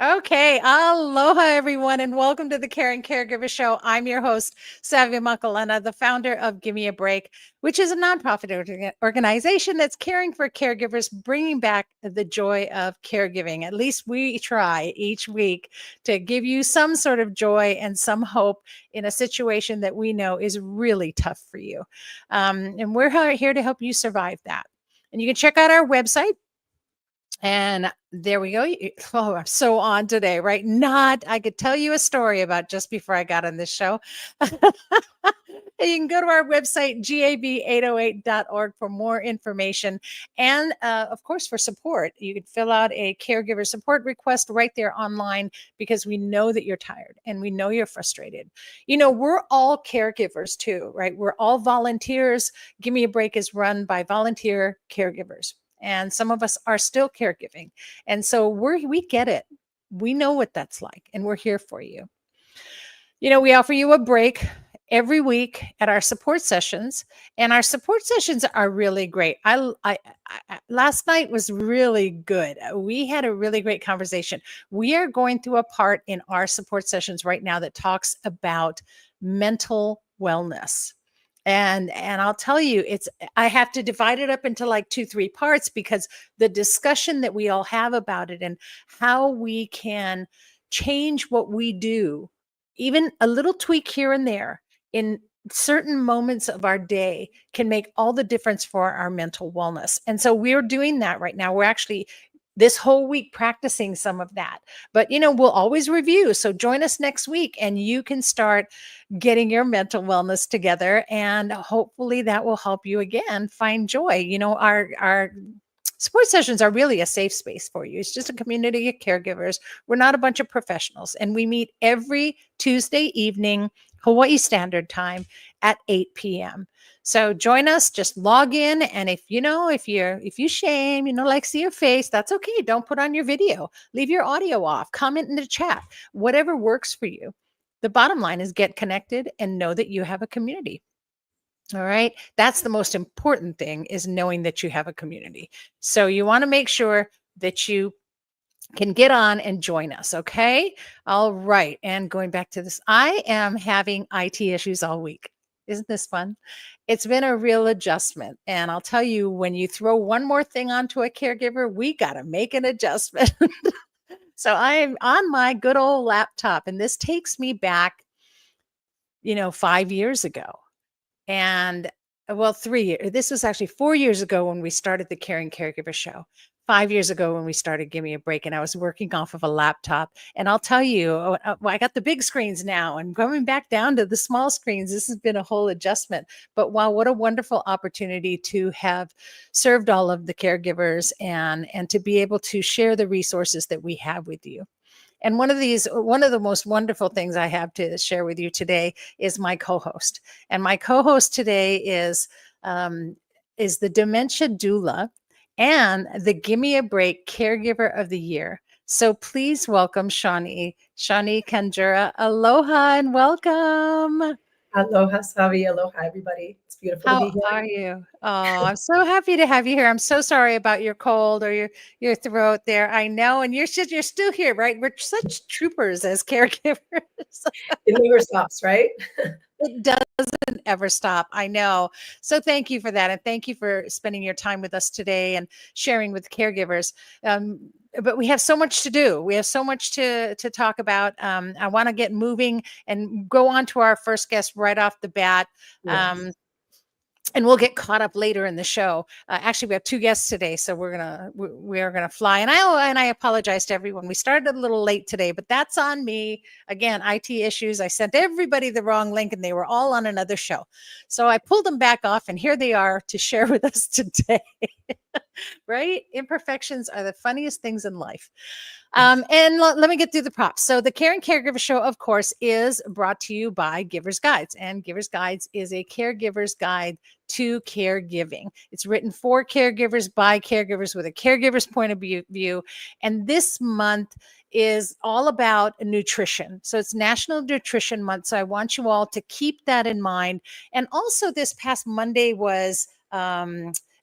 Okay, aloha everyone, and welcome to the Caring Caregiver Show. I'm your host, Savia Makalena, the founder of Give Me a Break, which is a nonprofit organization that's caring for caregivers, bringing back the joy of caregiving. At least we try each week to give you some sort of joy and some hope in a situation that we know is really tough for you. And we're here to help you survive that. And you can check out our website. And there we go. Oh, I'm so on today, right? I could tell you a story about just before I got on this show. You can go to our website, gab808.org, for more information. And of course, for support, you could fill out a caregiver support request right there online because we know that you're tired and we know you're frustrated. You know, we're all caregivers too, right? We're all volunteers. Give Me a Break is run by volunteer caregivers. And some of us are still caregiving. And so we get it. We know what that's like, and we're here for you. You know, we offer you a break every week at our support sessions, and our support sessions are really great. Last night was really good. We had a really great conversation. We are going through a part in our support sessions right now that talks about mental wellness. And I'll tell you, I have to divide it up into like 2-3 parts because the discussion that we all have about it and how we can change what we do, even a little tweak here and there in certain moments of our day, can make all the difference for our mental wellness. And so we're doing that right now. We're actually this whole week practicing some of that. But you know, we'll always review. So join us next week and you can start getting your mental wellness together, and hopefully that will help you again find joy. You know, our support sessions are really a safe space for you. It's just a community of caregivers. We're not a bunch of professionals, and we meet every Tuesday evening, Hawaii Standard Time at 8 p.m. So join us, just log in. And if you shame, like see your face, that's okay. Don't put on your video, leave your audio off, comment in the chat, whatever works for you. The bottom line is get connected and know that you have a community. All right. That's the most important thing, is knowing that you have a community. So you want to make sure that you can get on and join us. Okay. All right. And going back to this, I am having IT issues all week. Isn't this fun? It's been a real adjustment. And I'll tell you, when you throw one more thing onto a caregiver, we got to make an adjustment. So I'm on my good old laptop, and this takes me back, 5 years ago. And well, 3 years. This was actually 4 years ago when we started the Caring Caregiver Show. 5 years ago when we started Give Me a Break, and I was working off of a laptop. And I'll tell you, I got the big screens now, and going back down to the small screens, this has been a whole adjustment. But wow, what a wonderful opportunity to have served all of the caregivers and to be able to share the resources that we have with you. And one of the most wonderful things I have to share with you today is my co-host. And my co-host today is the dementia doula and the Give Me a Break Caregiver of the Year. So please welcome Shawnee Kanjura. Aloha and welcome. Aloha, Savi. Aloha, everybody. It's beautiful to How be here. are you? Oh, I'm so happy to have you here. I'm so sorry about your cold or your throat there. I know, and you're still here, right? We're such troopers as caregivers. It never stops, right? It doesn't ever stop. I know. So thank you for that, and thank you for spending your time with us today and sharing with caregivers. But we have so much to do. We have so much to talk about. I want to get moving and go on to our first guest right off the bat. Yes. And we'll get caught up later in the show. Actually, we have 2 guests today, so we are gonna fly. And I apologize to everyone. We started a little late today, but that's on me. Again, IT issues. I sent everybody the wrong link, and they were all on another show. So I pulled them back off, and here they are to share with us today. Right? Imperfections are the funniest things in life. And let me get through the props. So the Caring Caregiver Show, of course, is brought to you by Givers Guides. And Givers Guides is a caregiver's guide to caregiving. It's written for caregivers by caregivers with a caregiver's point of view. And this month is all about nutrition. So it's National Nutrition Month. So I want you all to keep that in mind. And also this past Monday was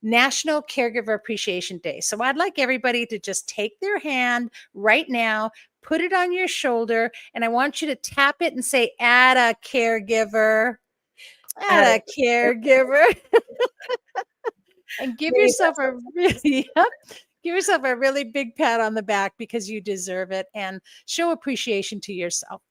National Caregiver Appreciation Day. So I'd like everybody to just take their hand right now, put it on your shoulder, and I want you to tap it and say, add a caregiver, add a caregiver. And give yourself a really, yep, give yourself a really big pat on the back because you deserve it, and show appreciation to yourself.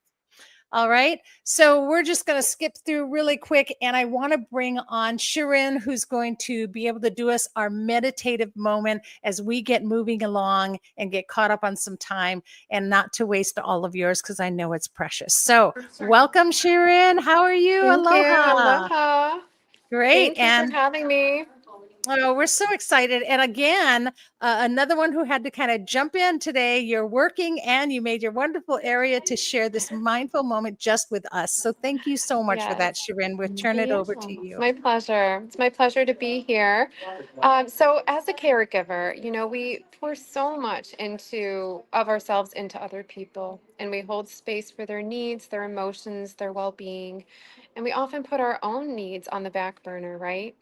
All right. So we're just going to skip through really quick. And I want to bring on Shirin, who's going to be able to do us our meditative moment as we get moving along and get caught up on some time, and not to waste all of yours because I know it's precious. So welcome, Shirin. How are you? Thank you. Aloha. Aloha. Great. Thank you for having me. Oh, we're so excited. And again, another one who had to kind of jump in today. You're working and you made your wonderful area to share this mindful moment just with us. So thank you so much for that, Shirin. We'll turn it over to you. My pleasure. It's my pleasure to be here. So as a caregiver, we pour so much of ourselves into other people, and we hold space for their needs, their emotions, their well-being. And we often put our own needs on the back burner, right?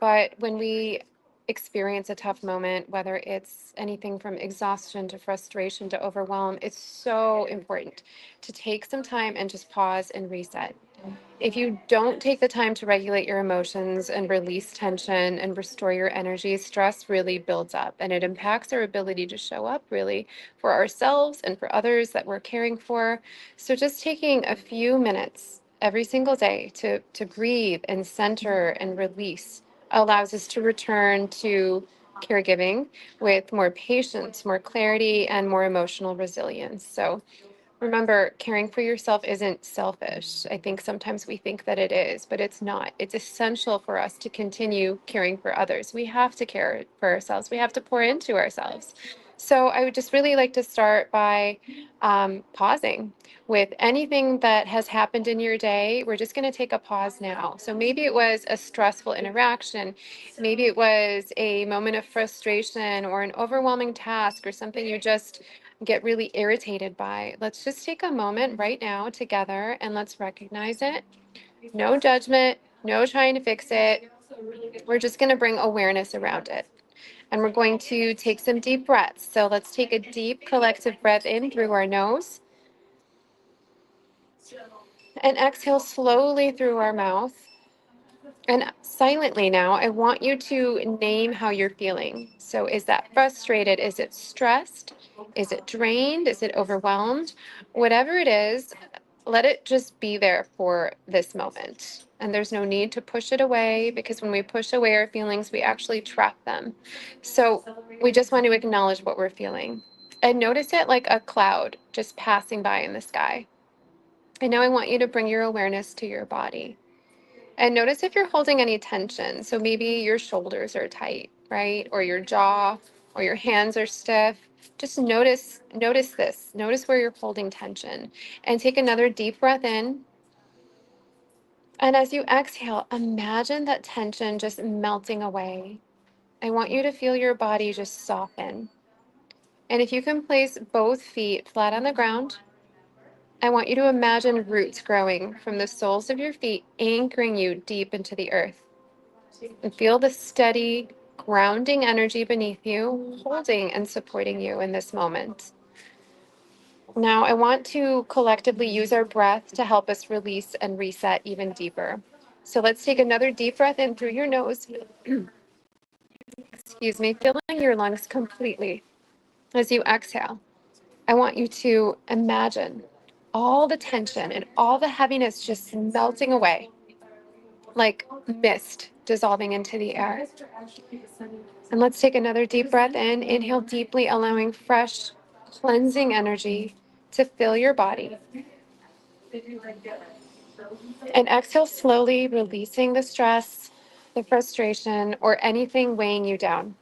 But when we experience a tough moment, whether it's anything from exhaustion to frustration to overwhelm, it's so important to take some time and just pause and reset. If you don't take the time to regulate your emotions and release tension and restore your energy, stress really builds up, and it impacts our ability to show up really for ourselves and for others that we're caring for. So just taking a few minutes every single day to breathe and center and release allows us to return to caregiving with more patience, more clarity, and more emotional resilience. So remember, caring for yourself isn't selfish. I think sometimes we think that it is, but it's not. It's essential for us to continue caring for others. We have to care for ourselves, we have to pour into ourselves. So I would just really like to start by pausing with anything that has happened in your day. We're just going to take a pause now. So maybe it was a stressful interaction. Maybe it was a moment of frustration or an overwhelming task or something you just get really irritated by. Let's just take a moment right now together and let's recognize it. No judgment, no trying to fix it. We're just going to bring awareness around it. And we're going to take some deep breaths. So let's take a deep collective breath in through our nose and exhale slowly through our mouth. And silently now, I want you to name how you're feeling. So is that frustrated? Is it stressed? Is it drained? Is it overwhelmed? Whatever it is, let it just be there for this moment. And there's no need to push it away, because when we push away our feelings, we actually trap them. So we just want to acknowledge what we're feeling and notice it like a cloud just passing by in the sky. And now I want you to bring your awareness to your body. And notice if you're holding any tension. So maybe your shoulders are tight, right? Or your jaw or your hands are stiff. Just notice this. Notice where you're holding tension. And take another deep breath in. And as you exhale, imagine that tension just melting away. I want you to feel your body just soften. And if you can place both feet flat on the ground, I want you to imagine roots growing from the soles of your feet, anchoring you deep into the earth. And feel the steady, grounding energy beneath you, holding and supporting you in this moment. Now, I want to collectively use our breath to help us release and reset even deeper. So let's take another deep breath in through your nose. Excuse me, filling your lungs completely. As you exhale, I want you to imagine all the tension and all the heaviness just melting away, like mist dissolving into the air. And let's take another deep breath in. Inhale deeply, allowing fresh, cleansing energy to fill your body. And exhale slowly, releasing the stress, the frustration, or anything weighing you down.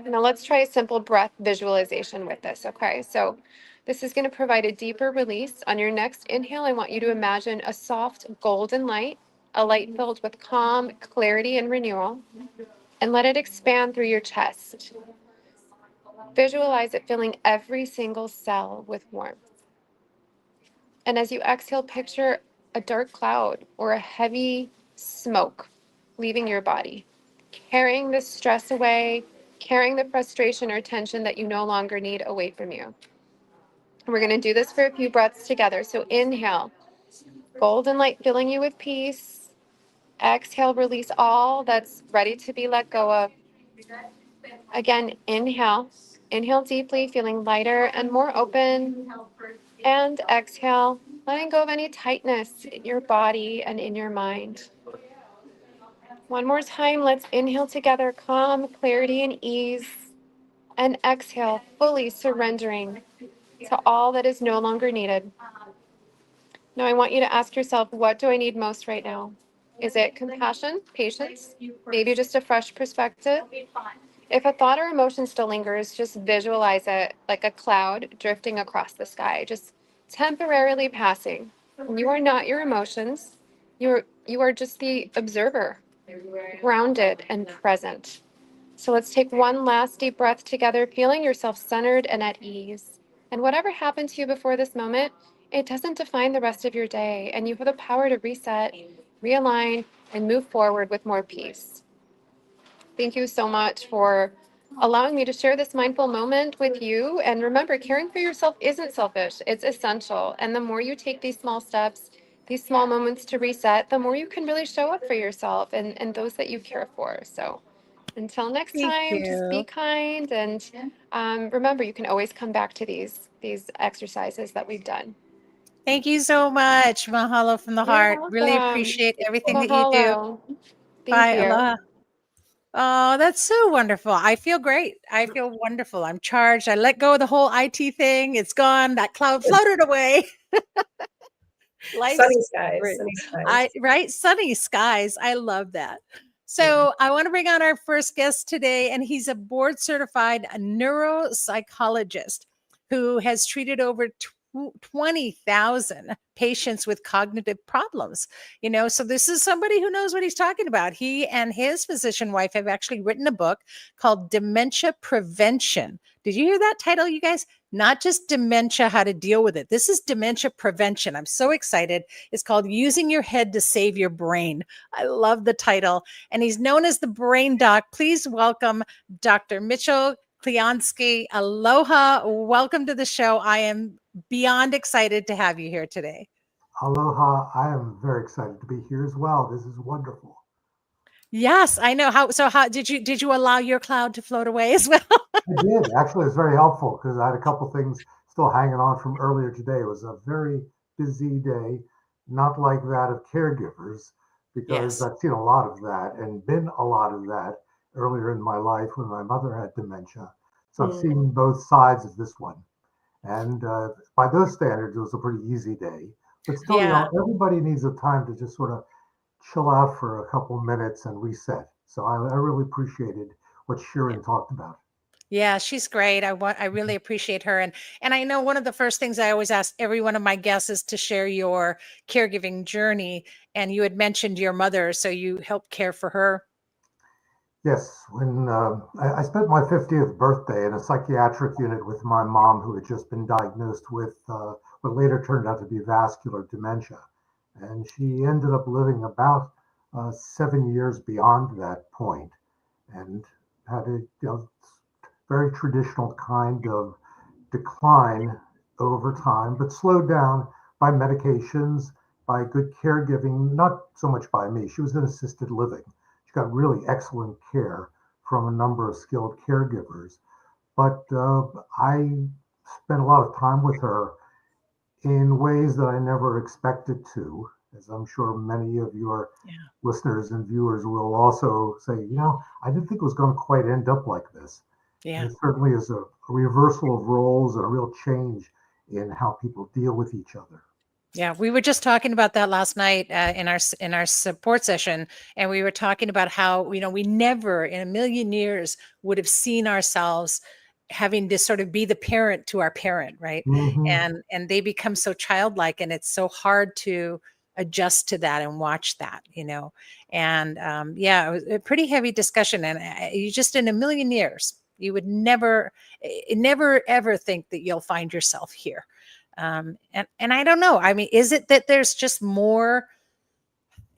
Now let's try a simple breath visualization with this, okay? So this is going to provide a deeper release. On your next inhale, I want you to imagine a soft golden light, a light filled with calm, clarity, and renewal, and let it expand through your chest. Visualize it filling every single cell with warmth. And as you exhale, picture a dark cloud or a heavy smoke leaving your body, carrying the stress away, carrying the frustration or tension that you no longer need away from you. We're going to do this for a few breaths together. So inhale, golden light filling you with peace. Exhale, release all that's ready to be let go of. Again, inhale. Inhale deeply, feeling lighter and more open. And exhale, letting go of any tightness in your body and in your mind. One more time, let's inhale together, calm, clarity, and ease. And exhale, fully surrendering to all that is no longer needed. Now, I want you to ask yourself, what do I need most right now? Is it compassion, patience, maybe just a fresh perspective? If a thought or emotion still lingers, just visualize it like a cloud drifting across the sky, just temporarily passing. You are not your emotions. You are just the observer, grounded and present. So let's take one last deep breath together, feeling yourself centered and at ease. And whatever happened to you before this moment, it doesn't define the rest of your day. And you have the power to reset, realign, and move forward with more peace. Thank you so much for allowing me to share this mindful moment with you. And remember, caring for yourself isn't selfish, it's essential. And the more you take these small steps, these small moments to reset, the more you can really show up for yourself and those that you care for. So until next Thank time, just be you. kind. And remember, you can always come back to these exercises that we've done. Thank you so much. Mahalo from the You're heart. Really welcome. appreciate everything that you do. Mahalo. Thank Bye. you. Aloha. Oh, that's so wonderful. I feel great. I feel wonderful. I'm charged. I let go of the whole IT thing. It's gone. That cloud floated away. Life's Sunny skies, great. sunny skies. Right, sunny skies. I love that. Yeah. So I want to bring on our first guest today, and he's a board certified neuropsychologist who has treated over 20,000 patients with cognitive problems. So this is somebody who knows what he's talking about. He and his physician wife have actually written a book called Dementia Prevention. Did you hear that title, you guys? Not just dementia, how to deal with it. This is dementia prevention. I'm so excited. It's called Using Your Head to Save Your Brain. I love the title. And he's known as the Brain Doc. Please welcome Dr. Mitchell Kliansky. Aloha. Welcome to the show. I am beyond excited to have you here today. Aloha. I am very excited to be here as well. This is wonderful. Yes, I know. How did you allow your cloud to float away as well? I did. Actually, it was very helpful because I had a couple things still hanging on from earlier today. It was a very busy day, not like that of caregivers, because Yes. I've seen a lot of that and been a lot of that earlier in my life when my mother had dementia. So I've seen both sides of this one. And by those standards, it was a pretty easy day. But still, Yeah. everybody needs a time to just sort of chill out for a couple minutes and reset. So I really appreciated what Sharon talked about. Yeah, she's great. I really appreciate her. And I know one of the first things I always ask every one of my guests is to share your caregiving journey. And you had mentioned your mother, so you helped care for her. Yes, when I spent my 50th birthday in a psychiatric unit with my mom, who had just been diagnosed with what later turned out to be vascular dementia. And she ended up living about 7 years beyond that point and had a very traditional kind of decline over time, but slowed down by medications, by good caregiving, not so much by me. She was in assisted living. She got really excellent care from a number of skilled caregivers. But I spent a lot of time with her in ways that I never expected to, as I'm sure many of your listeners and viewers will also say, I didn't think it was going to quite end up like this. Yeah. And it certainly is a reversal of roles and a real change in how people deal with each other. Yeah, we were just talking about that last night in our support session, and we were talking about how we never in a million years would have seen ourselves having to sort of be the parent to our parent, right? Mm-hmm. And they become so childlike, and it's so hard to adjust to that and watch that, And yeah, it was a pretty heavy discussion, and you just in a million years you would never ever think that you'll find yourself here. And I don't know. I mean, is it that there's just more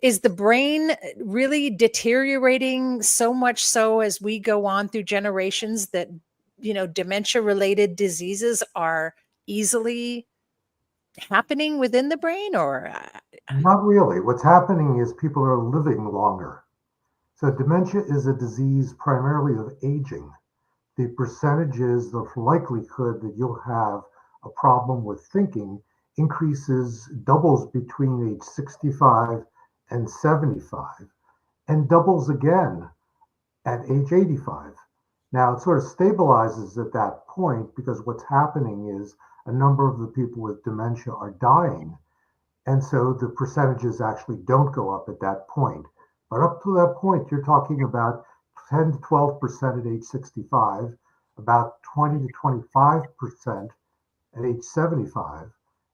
is the brain really deteriorating so much so as we go on through generations that, dementia related diseases are easily happening within the brain, or Not really. What's happening is people are living longer. So dementia is a disease primarily of aging. The percentages, the likelihood that you'll have a problem with thinking increases, doubles between age 65 and 75, and doubles again at age 85. Now it sort of stabilizes at that point because what's happening is a number of the people with dementia are dying. And so the percentages actually don't go up at that point. But up to that point, you're talking about 10 to 12% at age 65, about 20 to 25% at age 75.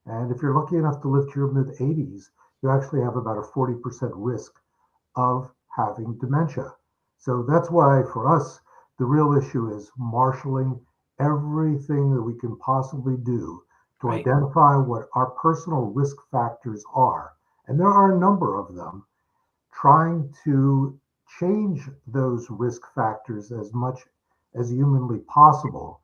And if you're lucky enough to live to your mid 80s, you actually have about a 40% risk of having dementia. So that's why for us, the real issue is marshaling everything that we can possibly do to Right. identify what our personal risk factors are. And there are a number of them, trying to change those risk factors as much as humanly possible,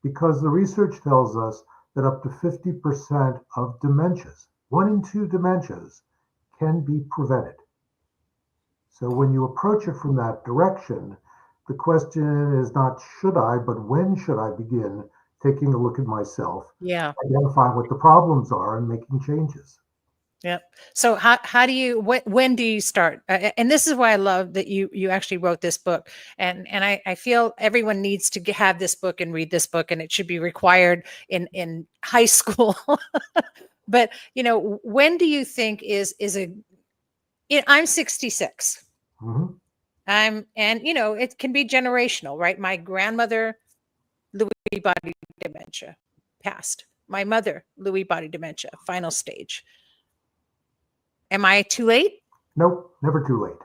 because the research tells us that up to 50% of dementias, 1 in 2 dementias, can be prevented. So when you approach it from that direction, the question is not should I, but when should I begin taking a look at myself, yeah. identifying what the problems are, and making changes. Yep. So how do you when do you start? And this is why I love that you actually wrote this book. And I feel everyone needs to have this book and read this book, and it should be required in high school. But when do you think is a I'm 66. Mhm. And it can be generational, right? My grandmother, Lewy body dementia, passed. My mother, Lewy body dementia, final stage. Am I too late? Nope, never too late.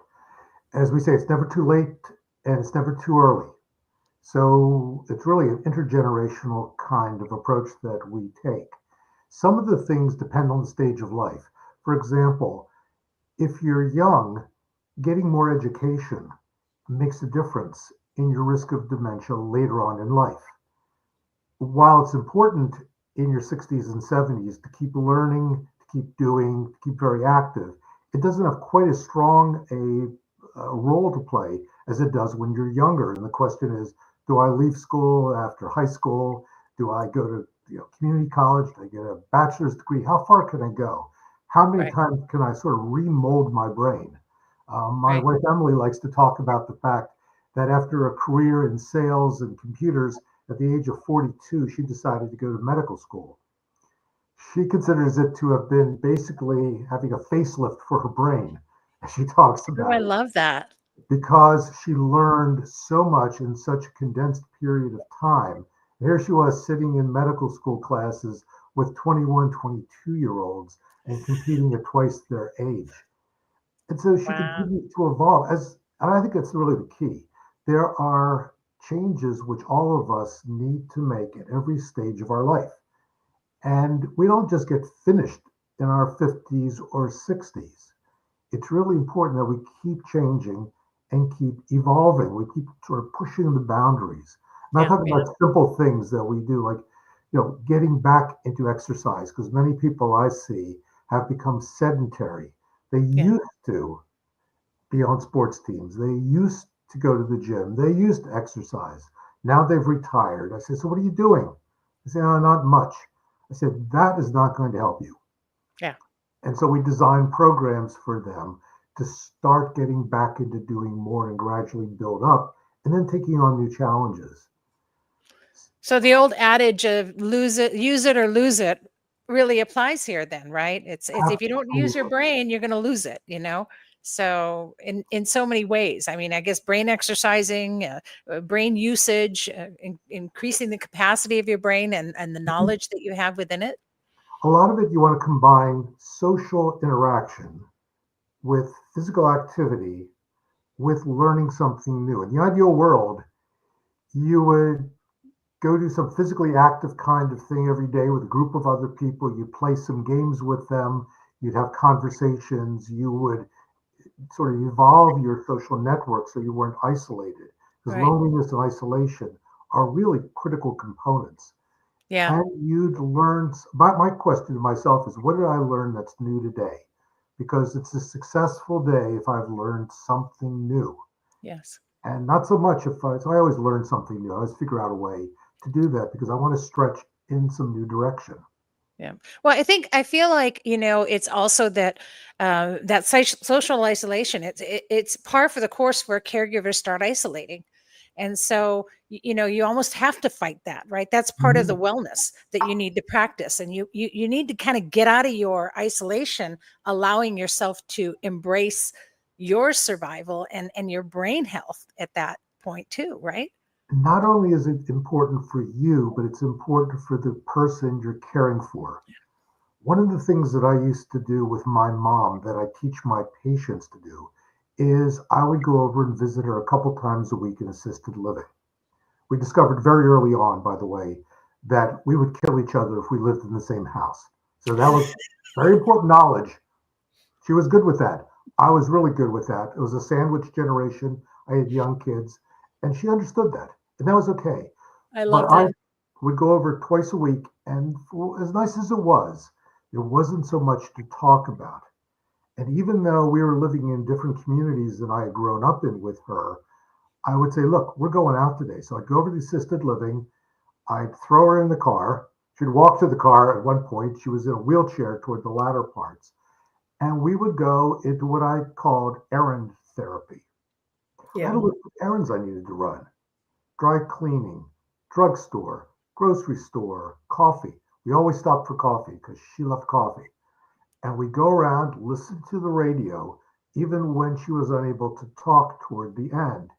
As we say, it's never too late and it's never too early. So it's really an intergenerational kind of approach that we take. Some of the things depend on the stage of life. For example, if you're young, getting more education makes a difference in your risk of dementia later on in life. While it's important in your 60s and 70s to keep learning, to keep doing, to keep very active, it doesn't have quite as strong a role to play as it does when you're younger. And the question is, do I leave school after high school? Do I go to community college? Do I get a bachelor's degree? How far can I go? How many Right. times can I sort of remold my brain? My Right. wife Emily likes to talk about the fact that after a career in sales and computers, at the age of 42, she decided to go to medical school. She considers it to have been basically having a facelift for her brain, as she talks Oh, I about it, love that. because she learned so much in such a condensed period of time. Here she was sitting in medical school classes with 21, 22-year-olds and competing at twice their age. And so she Wow. continues to evolve and I think that's really the key. There are changes which all of us need to make at every stage of our life. And we don't just get finished in our 50s or 60s. It's really important that we keep changing and keep evolving. We keep sort of pushing the boundaries. I'm not Yeah. talking about simple things that we do, like getting back into exercise, because many people I see have become sedentary. They Yeah. used to be on sports teams. They used to go to the gym. They used to exercise. Now they've retired. I said, so what are you doing? They say, oh, not much. I said, that is not going to help you. Yeah. And so we designed programs for them to start getting back into doing more and gradually build up and then taking on new challenges. So the old adage of use it or lose it really applies here then, right? It's if you don't use your Absolutely. brain, you're going to lose it, So in so many ways, I mean, I guess brain exercising, brain usage, increasing the capacity of your brain and the knowledge that you have within it. A lot of it you want to combine social interaction with physical activity with learning something new. In the ideal world, you would go do some physically active kind of thing every day with a group of other people. You play some games with them. You'd have conversations. You would sort of evolve your social network so you weren't isolated. Because Right. loneliness and isolation are really critical components. Yeah. And you'd learn, my question to myself is, what did I learn that's new today? Because it's a successful day if I've learned something new. Yes. And not so much if so I always learn something new. I always figure out a way to do that because I want to stretch in some new direction. Yeah. Well, I feel like, it's also that social isolation. It's par for the course where caregivers start isolating. And so, you almost have to fight that, right? That's part of the Mhm. wellness that you need to practice. And you need to kind of get out of your isolation, allowing yourself to embrace your survival and your brain health at that point too, right? Not only is it important for you, but it's important for the person you're caring for. One of the things that I used to do with my mom that I teach my patients to do is I would go over and visit her a couple times a week in assisted living. We discovered very early on, by the way, that we would kill each other if we lived in the same house. So that was very important knowledge. She was good with that. I was really good with that. It was a sandwich generation. I had young kids, and she understood that, and that was okay. I But love I that. would go over twice a week, and for, as nice as it was, there wasn't so much to talk about. And even though we were living in different communities than I had grown up in with her, I would say, "Look, we're going out today." So I'd go over to the assisted living. I'd throw her in the car. She'd walk to the car at one point. She was in a wheelchair toward the latter parts. And we would go into what I called errand therapy. I had Yeah. a list of errands I needed to run: dry cleaning, drugstore, grocery store, coffee. We always stopped for coffee because she loved coffee. And we'd go around, listen to the radio, even when she was unable to talk toward the end.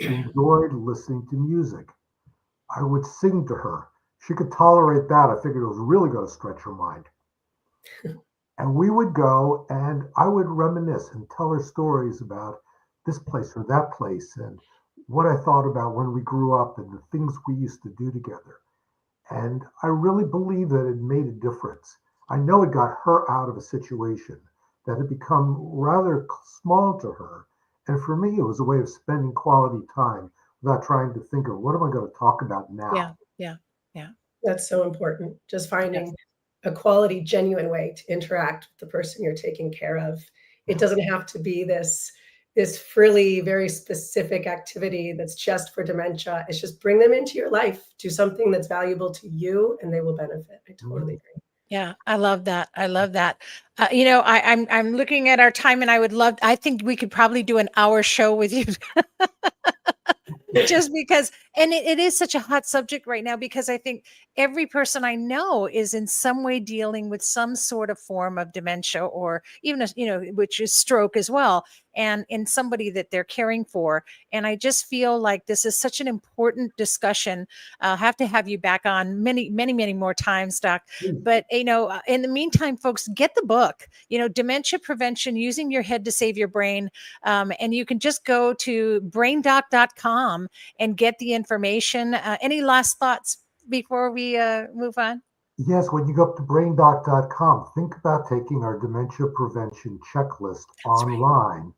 She enjoyed listening to music. I would sing to her. She could tolerate that. I figured it was really going to stretch her mind. And we would go and I would reminisce and tell her stories about this place or that place and what I thought about when we grew up and the things we used to do together. And I really believe that it made a difference. I know it got her out of a situation that had become rather small to her. And for me, it was a way of spending quality time without trying to think of what am I going to talk about now. Yeah. Yeah. Yeah. That's so important. Just Yes. finding a quality, genuine way to interact with the person you're taking care of. It doesn't have to be this frilly, very specific activity that's just for dementia. It's just bring them into your life, do something that's valuable to you, and they will benefit. I totally Mhm. agree. Yeah, I love that. I love that. I'm looking at our time, and I think we could probably do an hour show with you just because, and it is such a hot subject right now because I think every person I know is in some way dealing with some sort of form of dementia or even which is stroke as well, and in somebody that they're caring for. And I just feel like this is such an important discussion. I'll have to have you back on many, many, many more times, Doc. But in the meantime, folks, get the book, Dementia Prevention: Using Your Head to Save Your Brain. And you can just go to braindoc.com and get the information. Any last thoughts before we move on? Yes, when you go up to braindoc.com, think about taking our dementia prevention checklist That's right. online.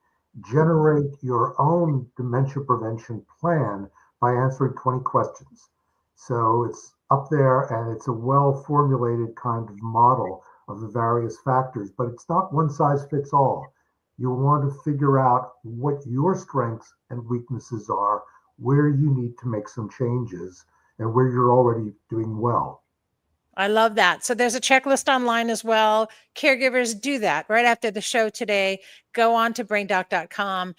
Generate your own dementia prevention plan by answering 20 questions. So it's up there and it's a well formulated kind of model of the various factors, but it's not one size fits all. You'll want to figure out what your strengths and weaknesses are, where you need to make some changes, and where you're already doing well. I love that. So there's a checklist online as well. Caregivers, do that right after the show today. Go on to braindoc.com,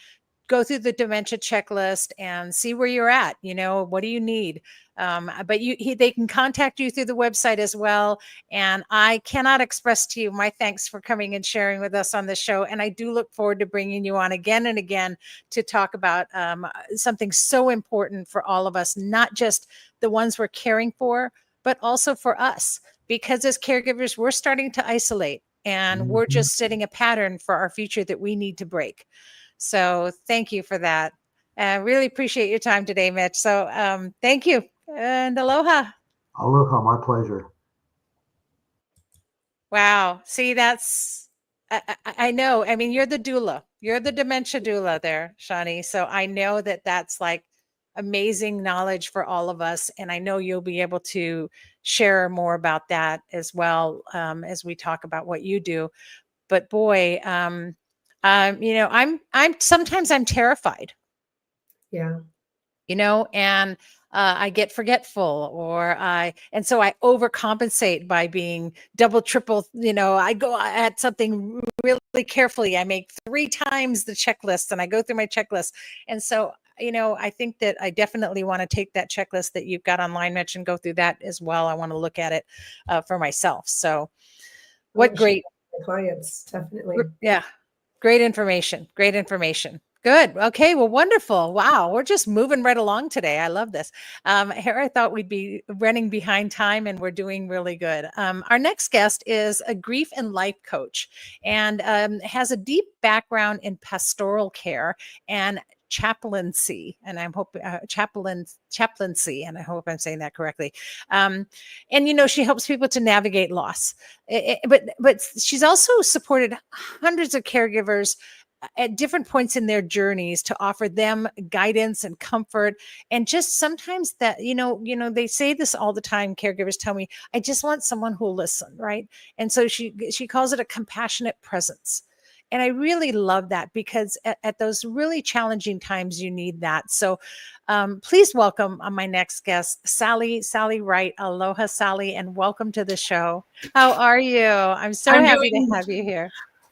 go through the dementia checklist and see where you're at. What do you need? But they can contact you through the website as well. And I cannot express to you my thanks for coming and sharing with us on the show. And I do look forward to bringing you on again and again to talk about something so important for all of us, not just the ones we're caring for, but also for us. Because as caregivers, we're starting to isolate and we're Mhm. just setting a pattern for our future that we need to break. So thank you for that. I really appreciate your time today, Mitch. So thank you and aloha. Aloha, my pleasure. Wow. See, that's I know. I mean, you're the doula. You're the dementia doula there, Shani. So I know that that's like amazing knowledge for all of us. And I know you'll be able to share more about that as well, as we talk about what you do. But boy, I'm sometimes I'm terrified, Yeah. and I get forgetful, and so I overcompensate by being double, triple, I go at something really carefully. I make 3 times the checklist and I go through my checklist. And so, I think that I definitely want to take that checklist that you've got online, Mitch, and go through that as well. I want to look at it for myself. So what great, Clients, definitely. yeah, great information. Great information. Good. Okay. Well, wonderful. Wow. We're just moving right along today. I love this. Here, I thought we'd be running behind time, and we're doing really good. Our next guest is a grief and life coach, and has a deep background in pastoral care and chaplaincy, and I'm hoping chaplaincy, and I hope I'm saying that correctly. And she helps people to navigate loss. But she's also supported hundreds of caregivers at different points in their journeys to offer them guidance and comfort. And just sometimes that, they say this all the time. Caregivers tell me, I just want someone who'll listen. Right. And so she calls it a compassionate presence. And I really love that, because at those really challenging times, you need that. So please welcome my next guest, Sally Wright. Aloha, Sally, and welcome to the show. How are you? I'm so happy to have you here.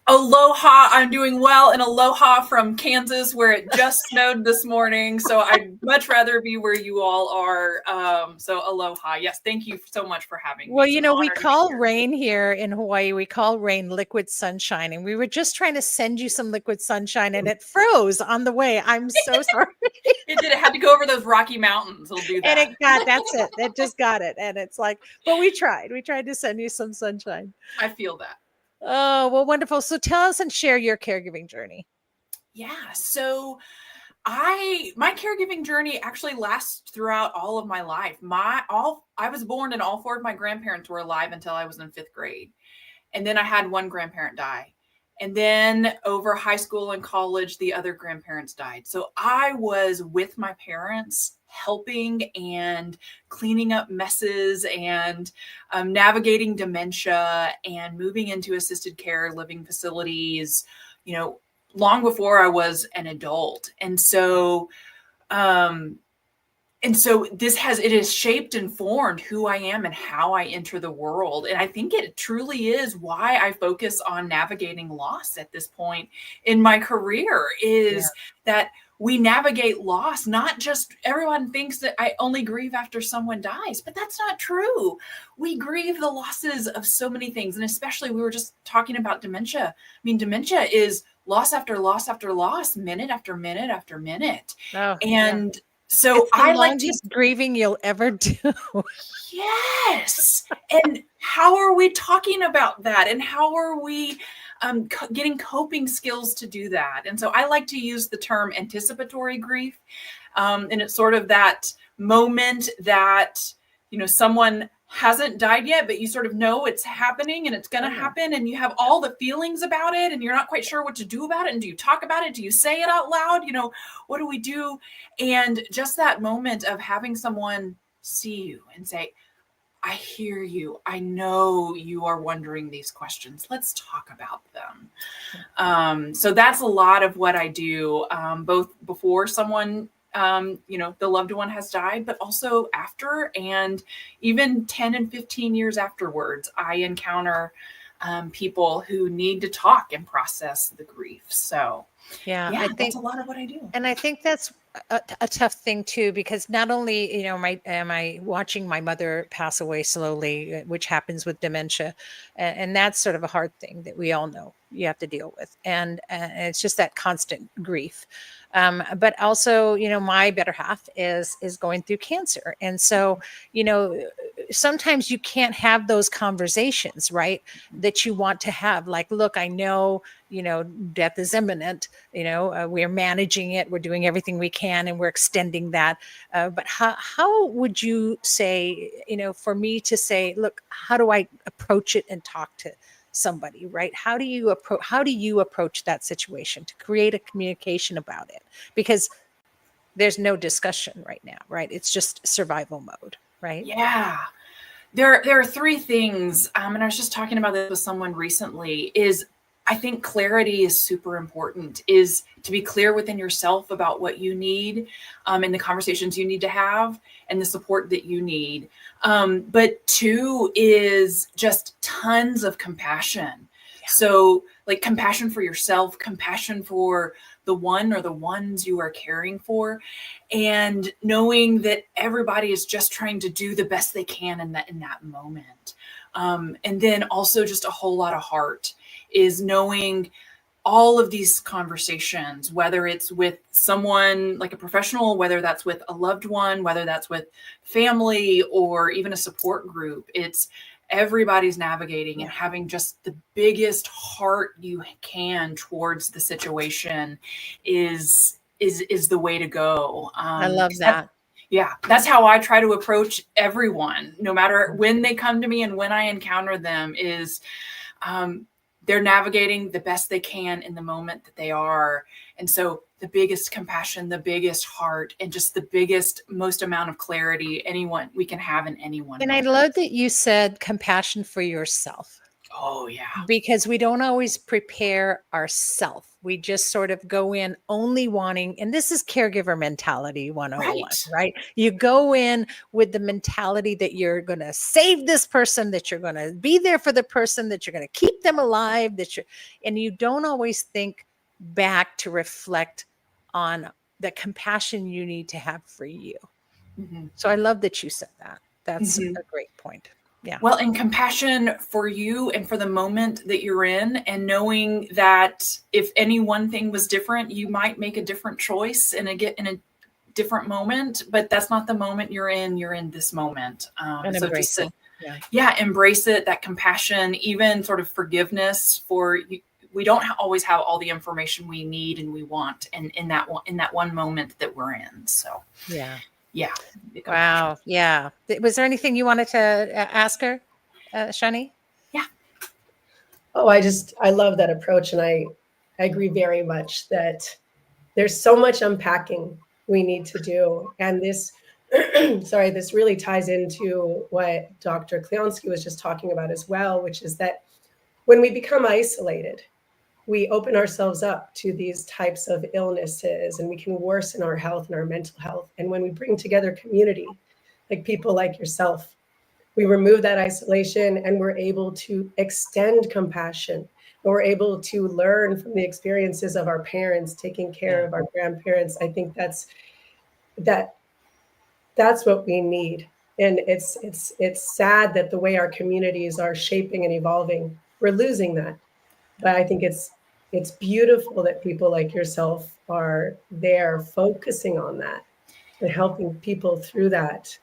Aloha, I'm doing well, and aloha from Kansas, where it just snowed this morning. So I'd much rather be where you all are. So aloha. Yes, thank you so much for having me. Well, we call rain here in Hawaii, we call rain liquid sunshine. And we were just trying to send you some liquid sunshine, and it froze on the way. I'm so sorry. It did. It had to go over those Rocky Mountains. It'll do that. And that's it. It just got it. And it's like, but we tried to send you some sunshine. I feel that. Oh, well, wonderful. So tell us and share your caregiving journey. Yeah. So my caregiving journey actually lasts throughout all of my life. I was born and all 4 of my grandparents were alive until I was in 5th grade. And then I had one grandparent die. And then over high school and college, the other grandparents died. So I was with my parents, helping and cleaning up messes and navigating dementia and moving into assisted care living facilities, long before I was an adult. And so it has shaped and formed who I am and how I enter the world. And I think it truly is why I focus on navigating loss at this point in my career, is that we navigate loss. Not just, everyone thinks that I only grieve after someone dies, but that's not true. We grieve the losses of so many things. And especially, we were just talking about dementia. I mean, dementia is loss after loss after loss, minute after minute after minute. Oh, and yeah. So it's the longest grieving you'll ever do. Yes. And how are we talking about that? And how are we getting coping skills to do that? And so I like to use the term anticipatory grief. And it's sort of that moment that, someone hasn't died yet, but you sort of know it's happening and it's going to happen, and you have all the feelings about it, and you're not quite sure what to do about it. And do you talk about it? Do you say it out loud? What do we do? And just that moment of having someone see you and say, I hear you. I know you are wondering these questions. Let's talk about them. So that's a lot of what I do, both before someone the loved one has died, but also after, and even 10 and 15 years afterwards, I encounter people who need to talk and process the grief. So I think that's a lot of what I do. And I think that's a tough thing too, because not only, am I watching my mother pass away slowly, which happens with dementia, and that's sort of a hard thing that we all know you have to deal with. And it's just that constant grief. But also, my better half is going through cancer. And so, sometimes you can't have those conversations, right, that you want to have. Like, look, I know, death is imminent, we're managing it, we're doing everything we can, and we're extending that. But how would you say, for me to say, look, how do I approach it and talk somebody, right? How do you approach that situation to create a communication about it? Because there's no discussion right now, right? It's just survival mode, right? Yeah. There are three things, and I was just talking about this with someone recently, is I think clarity is super important, is to be clear within yourself about what you need, and the conversations you need to have and the support that you need. But two is just tons of compassion. Yeah. So like compassion for yourself, compassion for the one or the ones you are caring for, and knowing that everybody is just trying to do the best they can in that moment. And then also just a whole lot of heart is knowing all of these conversations, whether it's with someone like a professional, whether that's with a loved one, whether that's with family or even a support group, it's everybody's navigating and having just the biggest heart you can towards the situation is the way to go. I love that. Yeah, that's how I try to approach everyone, no matter when they come to me and when I encounter them, is they're navigating the best they can in the moment that they are. And so the biggest compassion, the biggest heart, and just the biggest, most amount of clarity anyone we can have in anyone. And I love that you said compassion for yourself. Oh, yeah. Because we don't always prepare ourselves. We just sort of go in only wanting, and this is caregiver mentality 101, right? You go in with the mentality that you're going to save this person, that you're going to be there for the person, that you're going to keep them alive, and you don't always think back to reflect on the compassion you need to have for you. Mm-hmm. So I love that you said that. That's a great point. Yeah. Well, and compassion for you and for the moment that you're in, and knowing that if any one thing was different, you might make a different choice in a different moment, but that's not the moment you're in. You're in this moment. And so embrace just it. Yeah, embrace it, that compassion, even sort of forgiveness for you. We don't always have all the information we need and we want, and in that one moment that we're in. So yeah. Wow. Yeah. Was there anything you wanted to ask her, Shani? Yeah. Oh, I love that approach. And I agree very much that there's so much unpacking we need to do. And this, this really ties into what Dr. Kleonsky was just talking about as well, which is that when we become isolated, we open ourselves up to these types of illnesses, and we can worsen our health and our mental health. And when we bring together community, like people like yourself, we remove that isolation and we're able to extend compassion. And we're able to learn from the experiences of our parents, taking care of our grandparents. I think that's what we need. And it's sad that the way our communities are shaping and evolving, we're losing that. But I think it's beautiful that people like yourself are there focusing on that and helping people through that.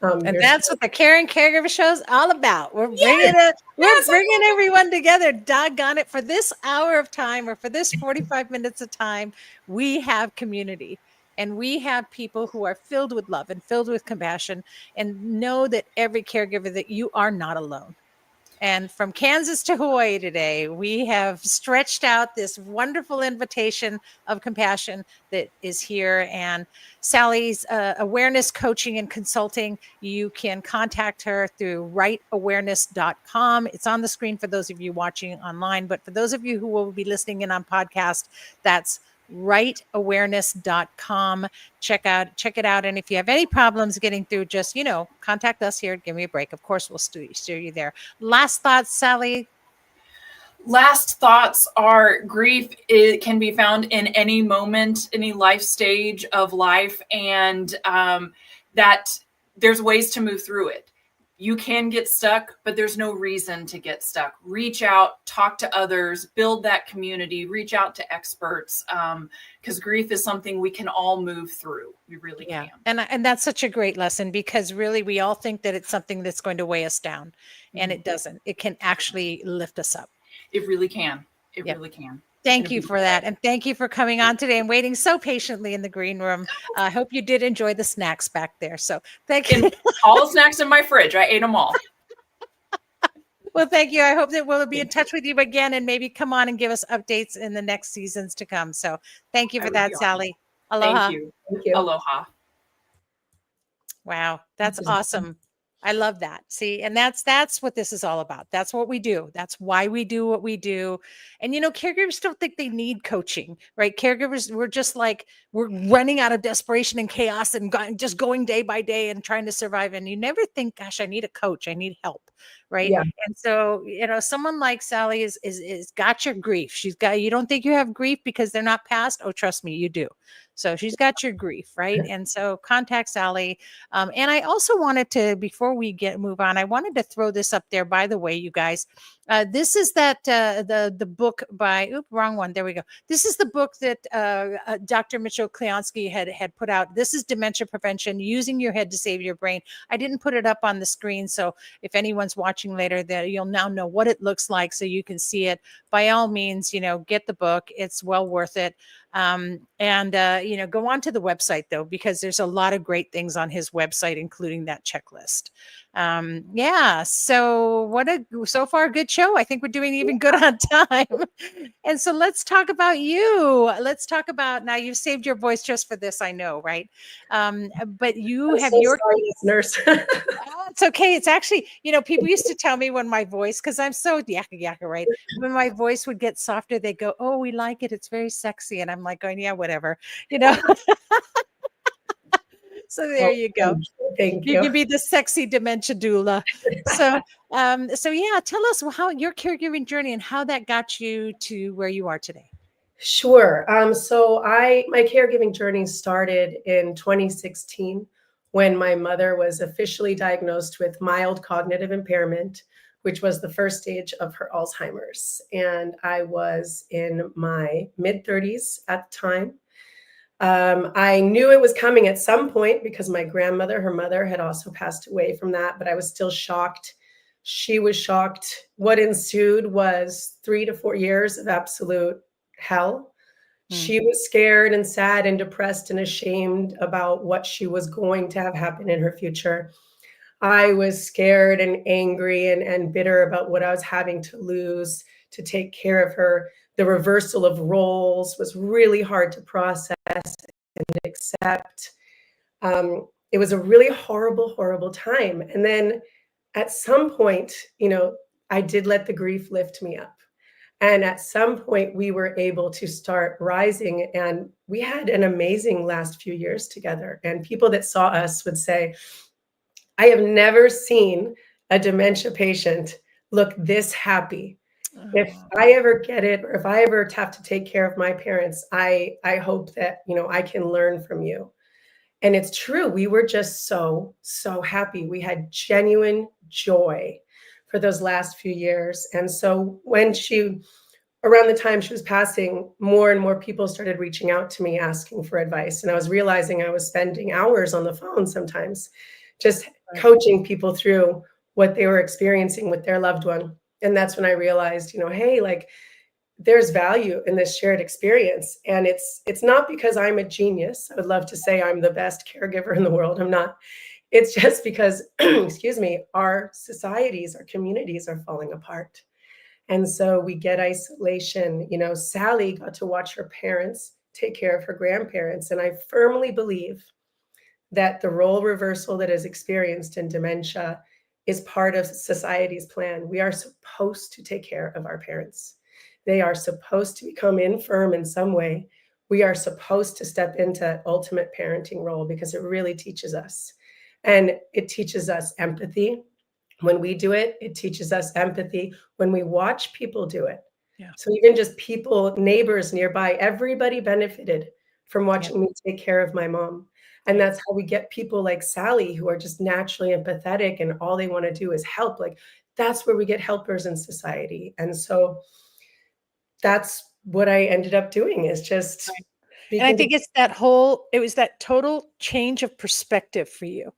And that's what the Caring Caregiver Show is all about. We're bringing bringing everyone together. Doggone it. For this hour of time, or for this 45 minutes of time, we have community. And we have people who are filled with love and filled with compassion, and know that every caregiver, that you are not alone. And from Kansas to Hawaii today, we have stretched out this wonderful invitation of compassion that is here. And Sally's awareness coaching and consulting, you can contact her through rightawareness.com. It's on the screen for those of you watching online, but for those of you who will be listening in on podcast, that's rightawareness.com. Check it out. And if you have any problems getting through, just, contact us here at Give Me a Break. Of course, we'll steer you there. Last thoughts, Sally? Last thoughts are grief. It can be found in any moment, any life stage of life, and that there's ways to move through it. You can get stuck, but there's no reason to get stuck. Reach out, talk to others, build that community, reach out to experts, because grief is something we can all move through. We really can. And that's such a great lesson, because really we all think that it's something that's going to weigh us down, and it doesn't. It can actually lift us up. It really can. It really can. Thank you for that. And thank you for coming on today and waiting so patiently in the green room. I hope you did enjoy the snacks back there. So thank you. All the snacks in my fridge. I ate them all. Well, thank you. I hope that we'll be in touch with you again and maybe come on and give us updates in the next seasons to come. So thank you I for would be that, honored. Sally. Thank Aloha. you. Thank you. Aloha. Wow, that's awesome. I love that. See, and that's what this is all about. That's what we do. That's why we do what we do. And caregivers don't think they need coaching, right? Caregivers, we're just like we're running out of desperation and chaos and just going day by day and trying to survive. And you never think, gosh, I need a coach. I need help, right? Yeah. And so, someone like Sally is got your grief. She's got. You don't think you have grief because they're not past? Oh, trust me, you do. So she's got your grief, right? And so contact Sally. And I also wanted to, before we move on, I wanted to throw this up there. By the way, you guys, this is that the book by wrong one. There we go. This is the book that Dr. Mitchell Kleonsky had put out. This is Dementia Prevention: Using Your Head to Save Your Brain. I didn't put it up on the screen, so if anyone's watching later, that you'll now know what it looks like, so you can see it. By all means, get the book. It's well worth it. And go on to the website though, because there's a lot of great things on his website, including that checklist. Yeah. So so far a good show. I think we're doing even good on time. And so let's talk about you. Let's talk about, now you've saved your voice just for this, I know, right? But you I'm have so your sorry, listeners. Oh, it's okay. It's actually, people used to tell me when my voice, because I'm so yakka yakka, right? When my voice would get softer, they go, "Oh, we like it. It's very sexy." And I'm like going, "Yeah, whatever." You know. So there Oh, you go. thank You you. can be the sexy dementia doula. So, so yeah, tell us how your caregiving journey and how that got you to where you are today. Sure. So my caregiving journey started in 2016 when my mother was officially diagnosed with mild cognitive impairment, which was the first stage of her Alzheimer's. And I was in my mid 30s at the time. I knew it was coming at some point because my grandmother, her mother, had also passed away from that, but I was still shocked. She was shocked. What ensued was 3 to 4 years of absolute hell. She was scared and sad and depressed and ashamed about what she was going to have happen in her future. I was scared and angry and bitter about what I was having to lose to take care of her. The reversal of roles was really hard to process and accept. It was a really horrible, horrible time. And then at some point, I did let the grief lift me up. And at some point, we were able to start rising. And we had an amazing last few years together. And people that saw us would say, I have never seen a dementia patient look this happy. If I ever get it, or if I ever have to take care of my parents, I hope that, I can learn from you. And it's true. We were just so, so happy. We had genuine joy for those last few years. And so around the time she was passing, more and more people started reaching out to me asking for advice. And I was realizing I was spending hours on the phone sometimes, just coaching people through what they were experiencing with their loved one. And that's when I realized, hey, like there's value in this shared experience. And it's not because I'm a genius. I would love to say I'm the best caregiver in the world. I'm not. It's just because, excuse me, our societies, our communities are falling apart. And so we get isolation. Sally got to watch her parents take care of her grandparents. And I firmly believe that the role reversal that is experienced in dementia is part of society's plan. We are supposed to take care of our parents. They are supposed to become infirm in some way. We are supposed to step into ultimate parenting role because it really teaches us. And it teaches us empathy. When we do it, it teaches us empathy. When we watch people do it. Yeah. So even just people, neighbors nearby, everybody benefited from watching me take care of my mom. And that's how we get people like Sally who are just naturally empathetic and all they want to do is help. Like that's where we get helpers in society. And so that's what I ended up doing is just And I think it was that total change of perspective for you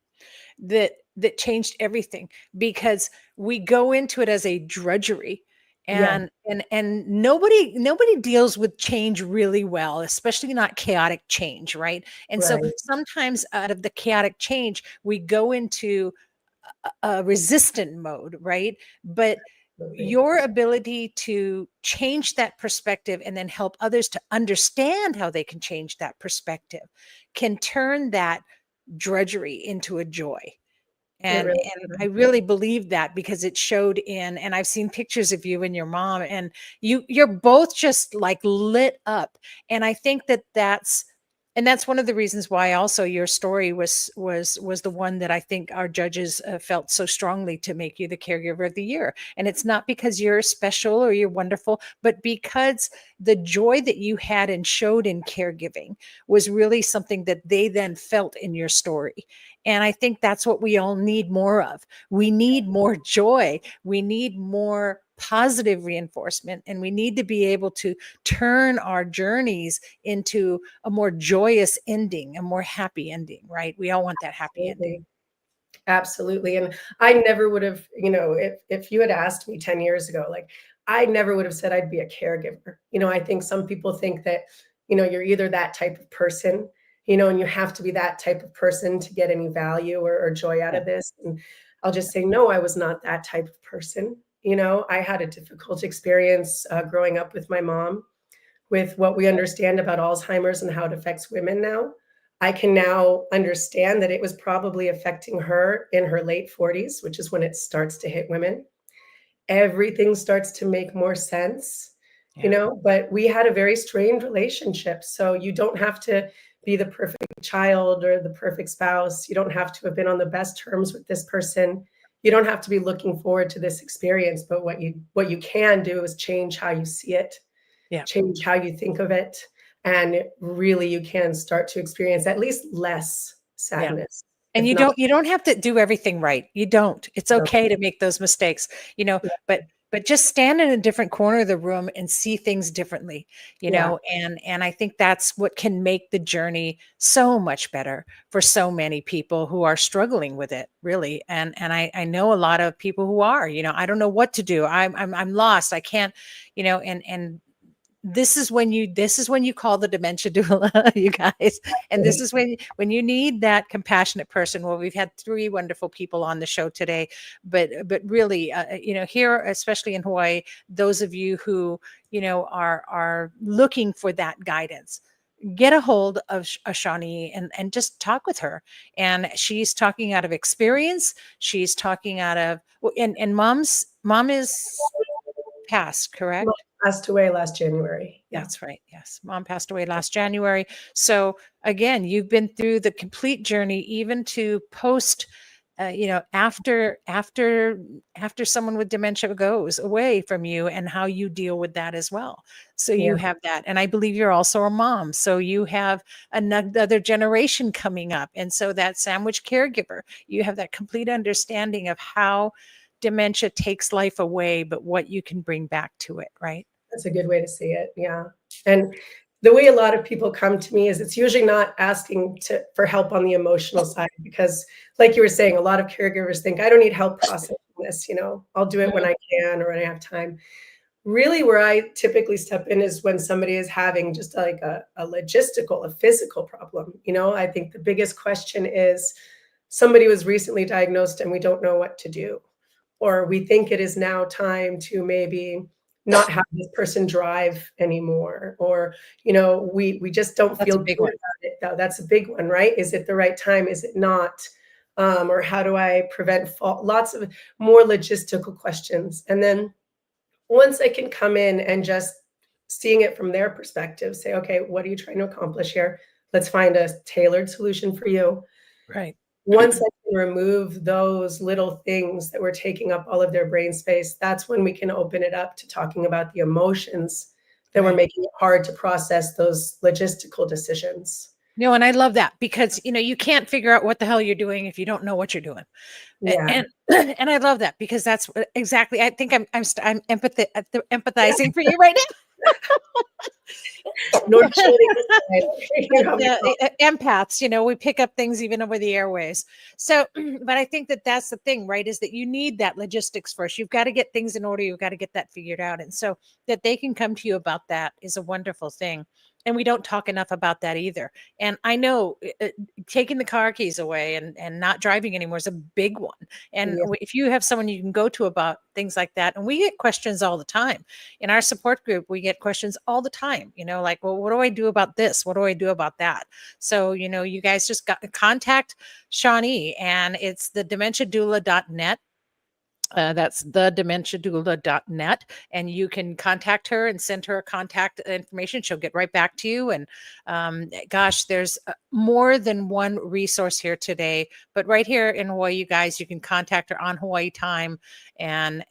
that changed everything, because we go into it as a drudgery. And nobody deals with change really well, especially not chaotic change, right? And so Right. sometimes out of the chaotic change, we go into a resistant mode, right? But Absolutely. your ability to change that perspective and then help others to understand how they can change that perspective can turn that drudgery into a joy. It really And I really believe that because it showed in, and I've seen pictures of you and your mom, and you're both just like lit up. And I think that that's one of the reasons why also your story was the one that I think our judges felt so strongly to make you the caregiver of the year. And it's not because you're special or you're wonderful, but because the joy that you had and showed in caregiving was really something that they then felt in your story. And I think that's what we all need more of. We need more joy. We need more positive reinforcement. And we need to be able to turn our journeys into a more joyous ending, a more happy ending, right? We all want that happy ending. Absolutely. And I never would have, if you had asked me 10 years ago, like I never would have said I'd be a caregiver. I think some people think that, you're either that type of person, and you have to be that type of person to get any value or joy out Yeah. of this. And I'll just say, no, I was not that type of person. I had a difficult experience growing up with my mom, with what we understand about Alzheimer's and how it affects women now. I can now understand that it was probably affecting her in her late 40s, which is when it starts to hit women. Everything starts to make more sense, Yeah. but we had a very strained relationship. So you don't have to be the perfect child or the perfect spouse. You don't have to have been on the best terms with this person. You don't have to be looking forward to this experience, but what you can do is change how you see it, Yeah. change how you think of it, and really you can start to experience at least less Yeah. sadness, And if not. you don't have to do everything right. You don't. It's No. okay to make those mistakes, Yeah. but just stand in a different corner of the room and see things differently, Yeah. and I think that's what can make the journey so much better for so many people who are struggling with it, really. And I know a lot of people who are, I don't know what to do. I'm lost. I can't, and this is when you call the dementia doula, you guys. And this is when you need that compassionate person. Well, we've had three wonderful people on the show today, but really, here, especially in Hawaii, those of you who are looking for that guidance, get a hold of Shawnee and just talk with her. And she's talking out of experience. She's talking out of, and mom is passed, Mom correct? passed away last January. Yeah. That's right. Yes. Mom passed away last January. So again, you've been through the complete journey, even to post, after someone with dementia goes away from you and how you deal with that as well. So you Yeah. have that. And I believe you're also a mom. So you have another generation coming up. And so that sandwich caregiver, you have that complete understanding of how dementia takes life away, but what you can bring back to it, right? That's a good way to see it. Yeah. And the way a lot of people come to me is it's usually not asking for help on the emotional side, because like you were saying, a lot of caregivers think I don't need help processing this, I'll do it when I can or when I have time. Really, where I typically step in is when somebody is having just like a logistical, a physical problem. I think the biggest question is somebody was recently diagnosed and we don't know what to do, or we think it is now time to maybe not have this person drive anymore, or we just don't That's feel a good big one. about it. Though that's a big one, right? Is it the right time? Is it not? Or how do I prevent fault? Lots of more logistical questions. And then once I can come in and just seeing it from their perspective, say, okay, what are you trying to accomplish here? Let's find a tailored solution for you. Right. Once I can remove those little things that were taking up all of their brain space, that's when we can open it up to talking about the emotions that were Right. making it hard to process those logistical decisions. And I love that because you can't figure out what the hell you're doing if you don't know what you're doing. Yeah. And and I love that because that's exactly. I think I'm empathizing for you right Nor now. should it. You have Empaths, we pick up things even over the airways. So, but I think that that's the thing, right? Is that you need that logistics first. You've got to get things in order. You've got to get that figured out, and so that they can come to you about that is a wonderful thing. And we don't talk enough about that either. And I know taking the car keys away and not driving anymore is a big one. And Yeah. if you have someone you can go to about things like that, and we get questions all the time in our support group, we get questions all the time, like, well, what do I do about this? What do I do about that? So, you guys just got to contact Shawnee, and it's the dementiadoula.net. That's thedementiadoula.net, and you can contact her and send her contact information. She'll get right back to you. And gosh, there's more than one resource here today, but right here in Hawaii, you guys, you can contact her on Hawaii time and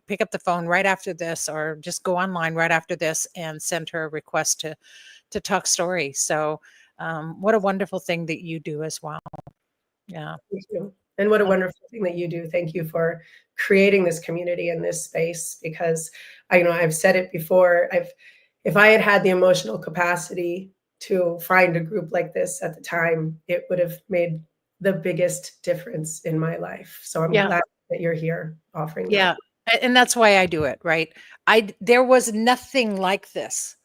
pick up the phone right after this, or just go online right after this and send her a request to talk story. So what a wonderful thing that you do as well. Yeah. Thank you. And what a wonderful thing that you do. Thank you for creating this community in this space, because I've said it before. If I had had the emotional capacity to find a group like this at the time, it would have made the biggest difference in my life. So I'm glad that you're here offering that. Yeah. And that's why I do it, right? There was nothing like this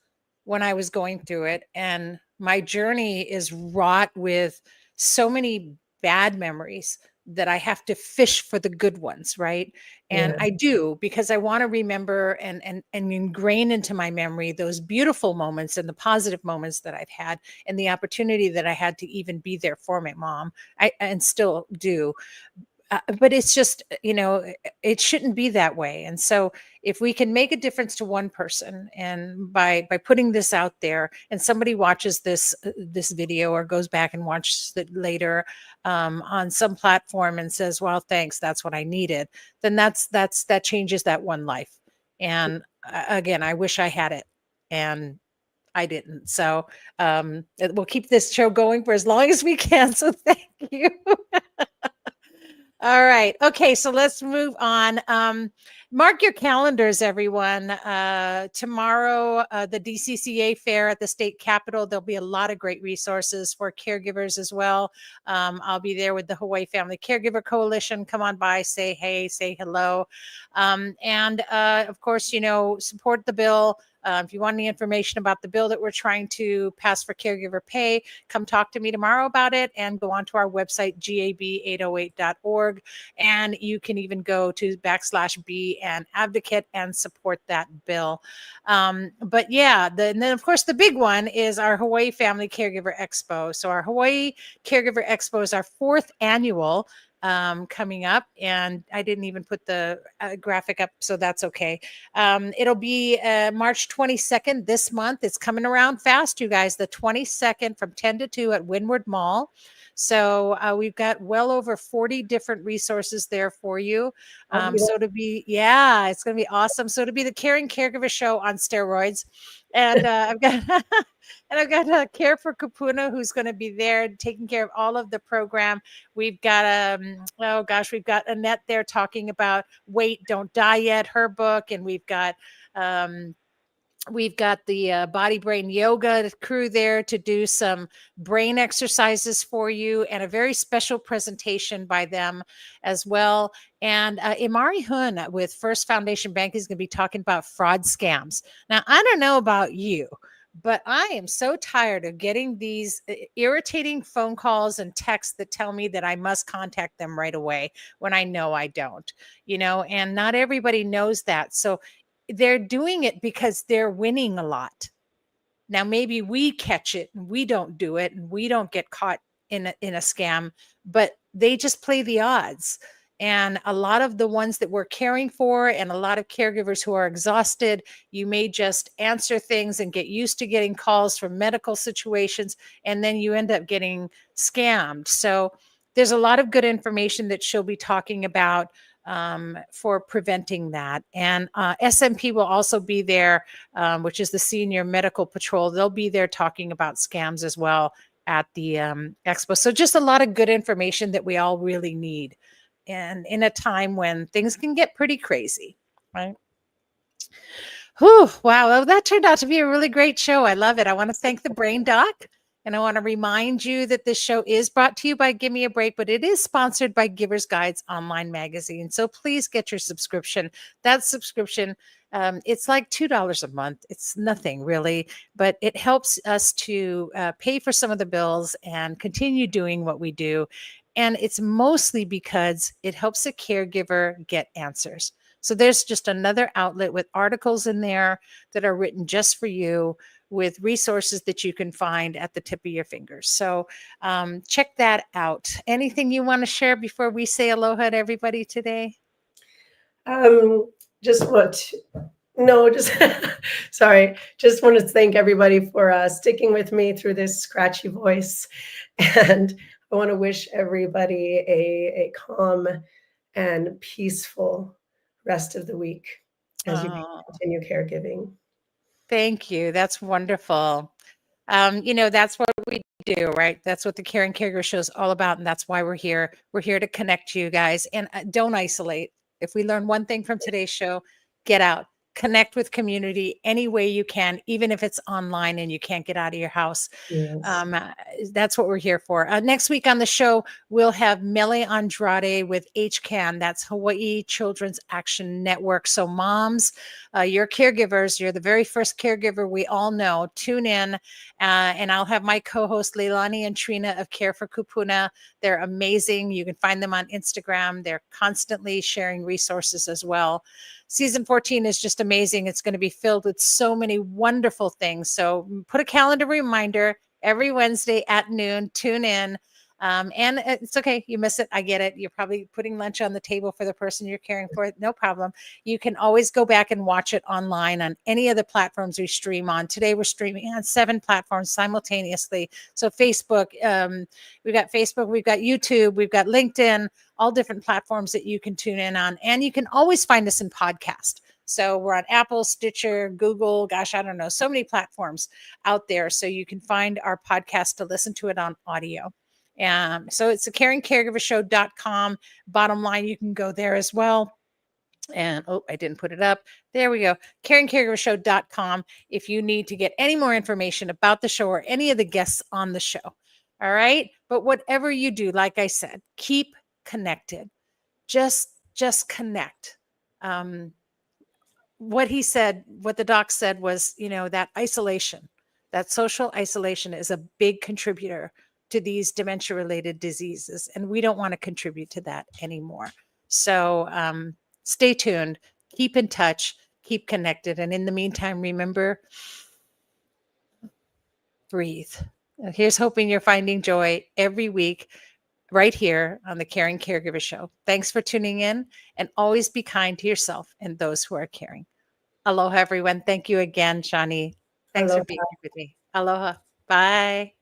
when I was going through it. And my journey is wrought with so many bad memories that I have to fish for the good ones, right? And Yeah. I do, because I want to remember and ingrain into my memory those beautiful moments and the positive moments that I've had, and the opportunity that I had to even be there for my mom. And still do. But it's just, it shouldn't be that way. And so if we can make a difference to one person, and by putting this out there, and somebody watches this video or goes back and watches it later on some platform and says, well, thanks, that's what I needed, then that changes that one life. And again, I wish I had it, and I didn't. So we'll keep this show going for as long as we can. So thank you. All right. Okay. So let's move on. Mark your calendars, everyone. Tomorrow, the DCCA fair at the state capitol. There'll be a lot of great resources for caregivers as well. I'll be there with the Hawaii Family Caregiver Coalition. Come on by, say hey, say hello. And of course, support the bill. If you want any information about the bill that we're trying to pass for caregiver pay, come talk to me tomorrow about it, and go onto our website, gab808.org. And you can even go to /B and advocate and support that bill. But yeah, and then of course the big one is our Hawaii Family Caregiver Expo. So our Hawaii Caregiver Expo is our 4th annual, coming up, and I didn't even put the graphic up, so that's okay. It'll be March 22nd this month. It's coming around fast, you guys. The 22nd from 10 to 2 at Windward Mall. So we've got well over 40 different resources there for you. So to be, it's going to be awesome. So to be the Caring Caregiver Show on steroids. And I've got Care for Kupuna, who's going to be there taking care of all of the program. We've got we've got Annette there talking about Wait, Don't Die Yet, her book, and we've got the Body Brain Yoga crew there to do some brain exercises for you, and a very special presentation by them as well. And Imari Hun with First Foundation Bank is going to be talking about fraud scams. Now, I don't know about you, but I am so tired of getting these irritating phone calls and texts that tell me that I must contact them right away when I know I don't, and not everybody knows that. So they're doing it because they're winning a lot. Now, maybe we catch it and we don't do it and we don't get caught in a scam, but they just play the odds. And a lot of the ones that we're caring for, and a lot of caregivers who are exhausted, you may just answer things and get used to getting calls from medical situations, and then you end up getting scammed. So there's a lot of good information that she'll be talking about for preventing that. And SMP will also be there, which is the Senior Medical Patrol. They'll be there talking about scams as well at the expo. So just a lot of good information that we all really need, and in a time when things can get pretty crazy, right? Whew, wow, well, that turned out to be a really great show. I love it. I want to thank the Brain Doc And I want to remind you that this show is brought to you by Give Me a Break, but it is sponsored by Givers Guides online magazine. So please get your subscription. That subscription, it's like $2 a month. It's nothing really, but it helps us to pay for some of the bills and continue doing what we do. And it's mostly because it helps a caregiver get answers. So there's just another outlet with articles in there that are written just for you, with resources that you can find at the tip of your fingers. So check that out. Anything you want to share before we say aloha to everybody today? Just want to, no, just sorry. Just want to thank everybody for sticking with me through this scratchy voice. And I want to wish everybody a calm and peaceful rest of the week as you continue caregiving. Thank you. That's wonderful. That's what we do, right? That's what the Caring Caregiver Show is all about. And that's why we're here. We're here to connect you guys, and don't isolate. If we learn one thing from today's show, get out, connect with community any way you can, even if it's online and you can't get out of your house. Yes. That's what we're here for. Next week on the show, we'll have Mele Andrade with HCAN. That's Hawaii Children's Action Network. So moms, you're caregivers. You're the very first caregiver we all know. Tune in, and I'll have my co-host Leilani and Trina of Care for Kupuna. They're amazing. You can find them on Instagram. They're constantly sharing resources as well. Season 14 is just amazing. It's going to be filled with so many wonderful things. So put a calendar reminder every Wednesday at noon. Tune in. And it's okay. You miss it. I get it. You're probably putting lunch on the table for the person you're caring for. No problem. You can always go back and watch it online on any of the platforms we stream on. Today, we're streaming on 7 platforms simultaneously. So Facebook, we've got Facebook, we've got YouTube, we've got LinkedIn, all different platforms that you can tune in on. And you can always find us in podcast. So we're on Apple, Stitcher, Google, gosh, I don't know, so many platforms out there. So you can find our podcast to listen to it on audio. So it's the caringcaregivershow.com. Bottom line, you can go there as well. And I didn't put it up. There we go. caringcaregivershow.com if you need to get any more information about the show or any of the guests on the show. All right. But whatever you do, like I said, keep connected. Just connect. What the doc said was, that isolation, that social isolation is a big contributor to these dementia related diseases. And we don't want to contribute to that anymore. So stay tuned, keep in touch, keep connected. And in the meantime, remember, breathe. Here's hoping you're finding joy every week right here on the Caring Caregiver Show. Thanks for tuning in, and always be kind to yourself and those who are caring. Aloha, everyone. Thank you again, Shani. Thanks for being here with me. Aloha. Bye.